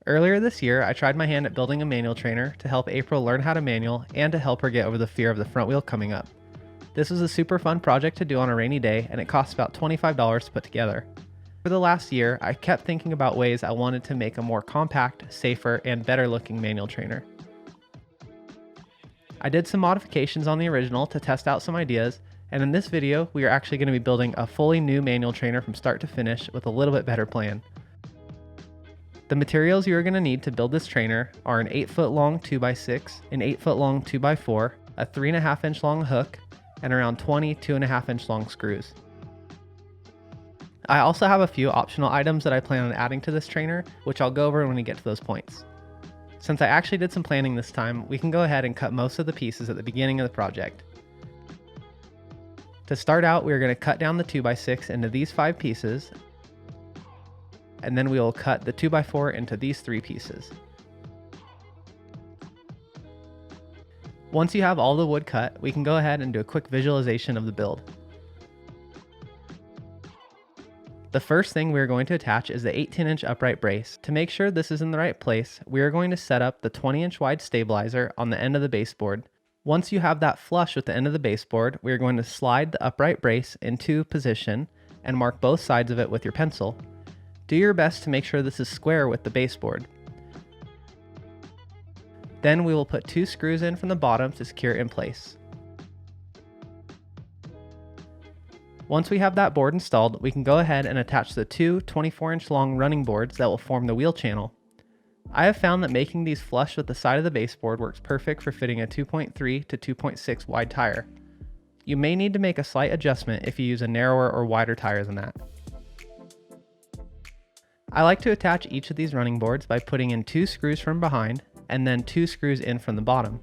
Earlier this year, I tried my hand at building a manual trainer to help April learn how to manual and to help her get over the fear of the front wheel coming up. This was a super fun project to do on a rainy day, and it cost about $25 to put together. For the last year, I kept thinking about ways I wanted to make a more compact, safer, and better looking manual trainer. I did some modifications on the original to test out some ideas, and in this video, we are actually going to be building a fully new manual trainer from start to finish with a little bit better plan. The materials you are going to need to build this trainer are an 8-foot long 2x6, an 8-foot long 2x4, a 3.5 inch long hook, and around 20 2.5 inch long screws. I also have a few optional items that I plan on adding to this trainer, which I'll go over when we get to those points. Since I actually did some planning this time, we can go ahead and cut most of the pieces at the beginning of the project. To start out, we are going to cut down the 2x6 into these 5 pieces, and then we will cut the 2x4 into these 3 pieces. Once you have all the wood cut, we can go ahead and do a quick visualization of the build. The first thing we are going to attach is the 18-inch upright brace. To make sure this is in the right place, we are going to set up the 20-inch wide stabilizer on the end of the baseboard. Once you have that flush with the end of the baseboard, we are going to slide the upright brace into position and mark both sides of it with your pencil. Do your best to make sure this is square with the baseboard. Then we will put 2 screws in from the bottom to secure it in place. Once we have that board installed, we can go ahead and attach the 2 24-inch long running boards that will form the wheel channel. I have found that making these flush with the side of the baseboard works perfect for fitting a 2.3 to 2.6 wide tire. You may need to make a slight adjustment if you use a narrower or wider tire than that. I like to attach each of these running boards by putting in 2 screws from behind and then 2 screws in from the bottom.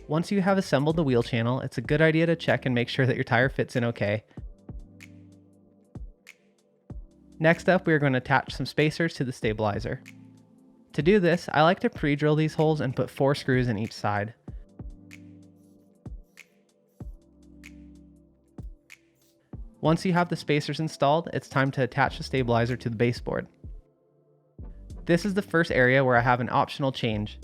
Once you have assembled the wheel channel, it's a good idea to check and make sure that your tire fits in okay. Next up, we are going to attach some spacers to the stabilizer. To do this, I like to pre-drill these holes and put 4 screws in each side. Once you have the spacers installed, it's time to attach the stabilizer to the baseboard. This is the first area where I have an optional change.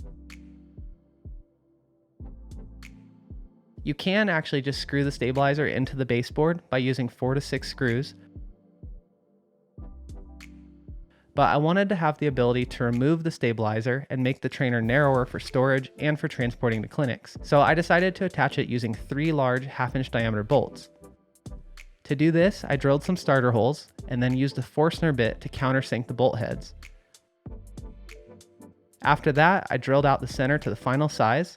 You can actually just screw the stabilizer into the baseboard by using 4 to 6 screws, but I wanted to have the ability to remove the stabilizer and make the trainer narrower for storage and for transporting to clinics. So I decided to attach it using 3 large 1/2 inch diameter bolts. To do this, I drilled some starter holes and then used a Forstner bit to countersink the bolt heads. After that, I drilled out the center to the final size.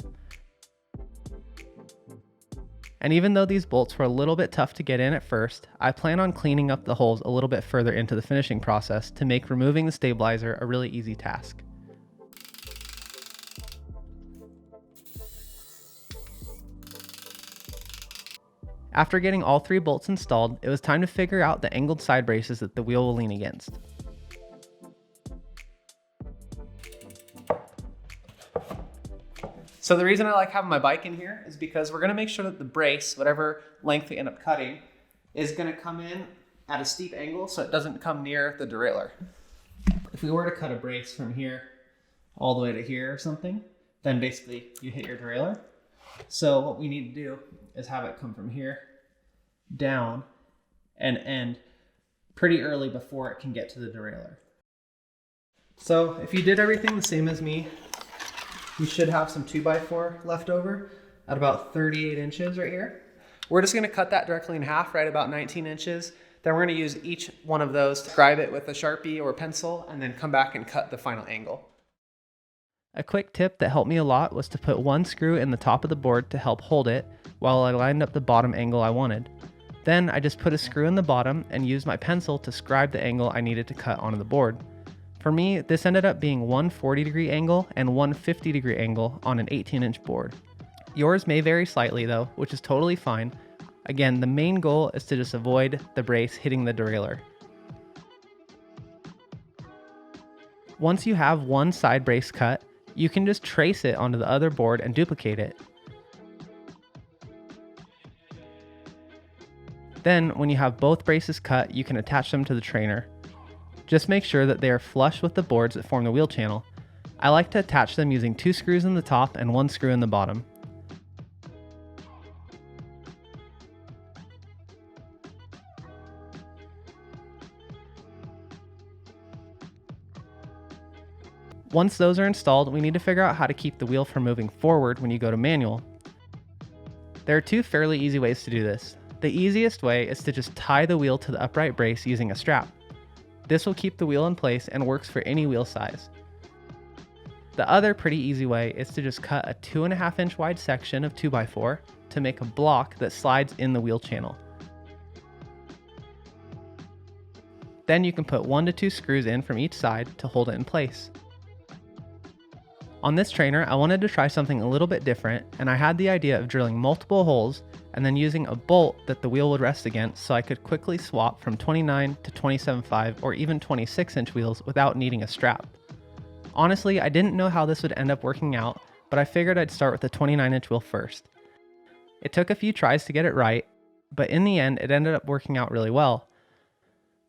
And even though these bolts were a little bit tough to get in at first, I plan on cleaning up the holes a little bit further into the finishing process to make removing the stabilizer a really easy task. After getting all 3 bolts installed, it was time to figure out the angled side braces that the wheel will lean against. So the reason I like having my bike in here is because we're going to make sure that the brace, whatever length we end up cutting, is going to come in at a steep angle so it doesn't come near the derailleur. If we were to cut a brace from here all the way to here or something, then basically you hit your derailleur. So what we need to do is have it come from here down and end pretty early before it can get to the derailleur. So if you did everything the same as me, you should have some 2x4 left over at about 38 inches right here. We're just going to cut that directly in half, right about 19 inches. Then we're going to use each one of those to scribe it with a Sharpie or pencil and then come back and cut the final angle. A quick tip that helped me a lot was to put 1 screw in the top of the board to help hold it while I lined up the bottom angle I wanted. Then I just put a screw in the bottom and used my pencil to scribe the angle I needed to cut onto the board. For me, this ended up being one 40-degree angle and one 50-degree angle on an 18-inch board. Yours may vary slightly though, which is totally fine. Again, the main goal is to just avoid the brace hitting the derailleur. Once you have one side brace cut, you can just trace it onto the other board and duplicate it. Then, when you have both braces cut, you can attach them to the trainer. Just make sure that they are flush with the boards that form the wheel channel. I like to attach them using 2 screws in the top and 1 screw in the bottom. Once those are installed, we need to figure out how to keep the wheel from moving forward when you go to manual. There are 2 fairly easy ways to do this. The easiest way is to just tie the wheel to the upright brace using a strap. This will keep the wheel in place and works for any wheel size. The other pretty easy way is to just cut a 2.5 inch wide section of 2x4 to make a block that slides in the wheel channel. Then you can put 1 to 2 screws in from each side to hold it in place. On this trainer, I wanted to try something a little bit different, and I had the idea of drilling multiple holes and then using a bolt that the wheel would rest against so I could quickly swap from 29 to 27.5 or even 26 inch wheels without needing a strap. Honestly, I didn't know how this would end up working out, but I figured I'd start with the 29 inch wheel first. It took a few tries to get it right, but in the end, it ended up working out really well.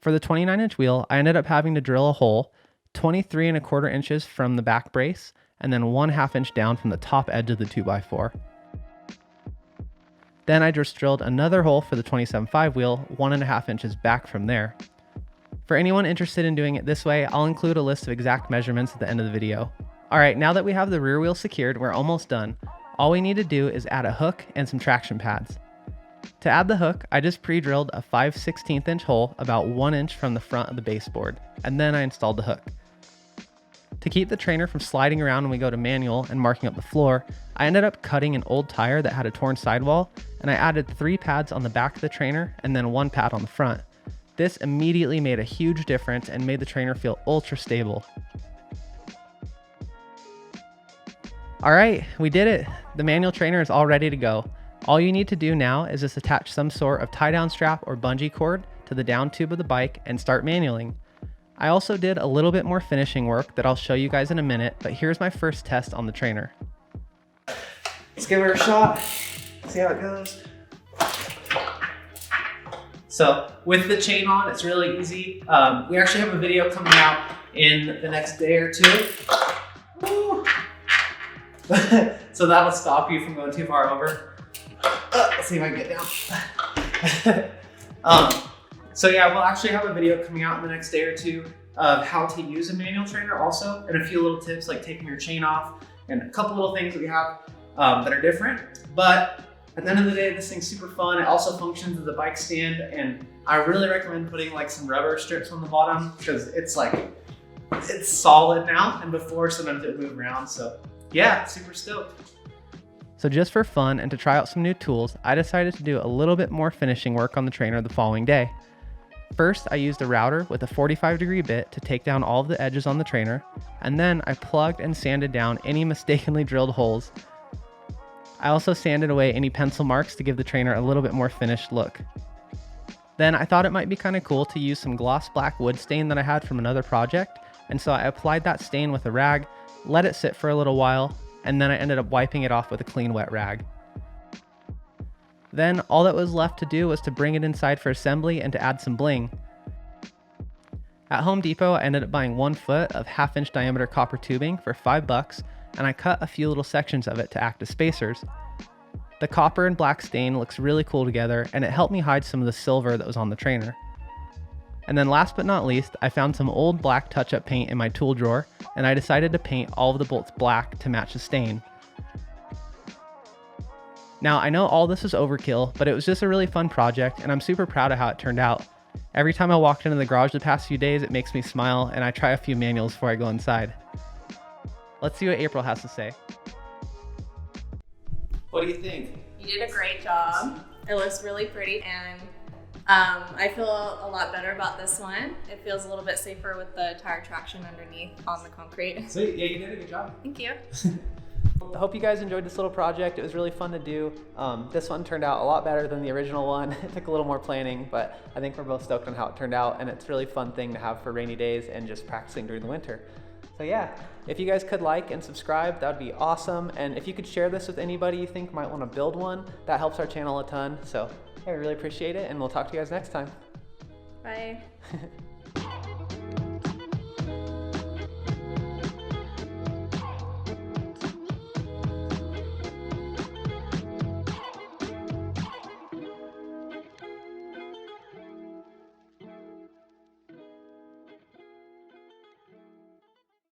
For the 29 inch wheel, I ended up having to drill a hole 23.25 inches from the back brace and then 1/2 inch down from the top edge of the 2x4. Then I just drilled another hole for the 27.5 wheel 1.5 inches back from there. For anyone interested in doing it this way, I'll include a list of exact measurements at the end of the video. Alright, now that we have the rear wheel secured, we're almost done. All we need to do is add a hook and some traction pads. To add the hook, I just pre-drilled a 5/16 inch hole about 1 inch from the front of the baseboard, and then I installed the hook. To keep the trainer from sliding around when we go to manual and marking up the floor, I ended up cutting an old tire that had a torn sidewall, and I added 3 pads on the back of the trainer and then 1 pad on the front. This immediately made a huge difference and made the trainer feel ultra stable. Alright, we did it! The manual trainer is all ready to go. All you need to do now is just attach some sort of tie-down strap or bungee cord to the down tube of the bike and start manualing. I also did a little bit more finishing work that I'll show you guys in a minute, but here's my first test on the trainer. Let's give her a shot, see how it goes. So with the chain on, it's really easy. We actually have a video coming out in the next day or 2. Woo. So that'll stop you from going too far over. Let's see if I can get down. So yeah, we'll actually have a video coming out in the next day or 2 of how to use a manual trainer also, and a few little tips like taking your chain off and a couple little things that we have that are different. But at the end of the day, this thing's super fun. It also functions as a bike stand, and I really recommend putting like some rubber strips on the bottom because it's solid now, and before sometimes it would move around. So yeah, super stoked. So just for fun and to try out some new tools, I decided to do a little bit more finishing work on the trainer the following day. First, I used a router with a 45-degree bit to take down all of the edges on the trainer, and then I plugged and sanded down any mistakenly drilled holes. I also sanded away any pencil marks to give the trainer a little bit more finished look. Then I thought it might be kind of cool to use some gloss black wood stain that I had from another project, and so I applied that stain with a rag, let it sit for a little while, and then I ended up wiping it off with a clean wet rag. Then all that was left to do was to bring it inside for assembly and to add some bling. At Home Depot, I ended up buying 1 foot of 1/2 inch diameter copper tubing for $5, and I cut a few little sections of it to act as spacers. The copper and black stain looks really cool together, and it helped me hide some of the silver that was on the trainer. And then last but not least, I found some old black touch-up paint in my tool drawer, and I decided to paint all of the bolts black to match the stain. Now, I know all this is overkill, but it was just a really fun project, and I'm super proud of how it turned out. Every time I walked into the garage the past few days, it makes me smile, and I try a few manuals before I go inside. Let's see what April has to say. What do you think? You did a great job. It looks really pretty, and I feel a lot better about this one. It feels a little bit safer with the tire traction underneath on the concrete. Sweet, yeah, you did a good job. Thank you. I hope you guys enjoyed this little project. It was really fun to do. This one turned out a lot better than the original one. It took a little more planning, but I think we're both stoked on how it turned out, and it's a really fun thing to have for rainy days and just practicing during the winter. So yeah, if you guys could like and subscribe, that would be awesome. And if you could share this with anybody you think might want to build one, that helps our channel a ton. So yeah, we really appreciate it, and we'll talk to you guys next time. Bye.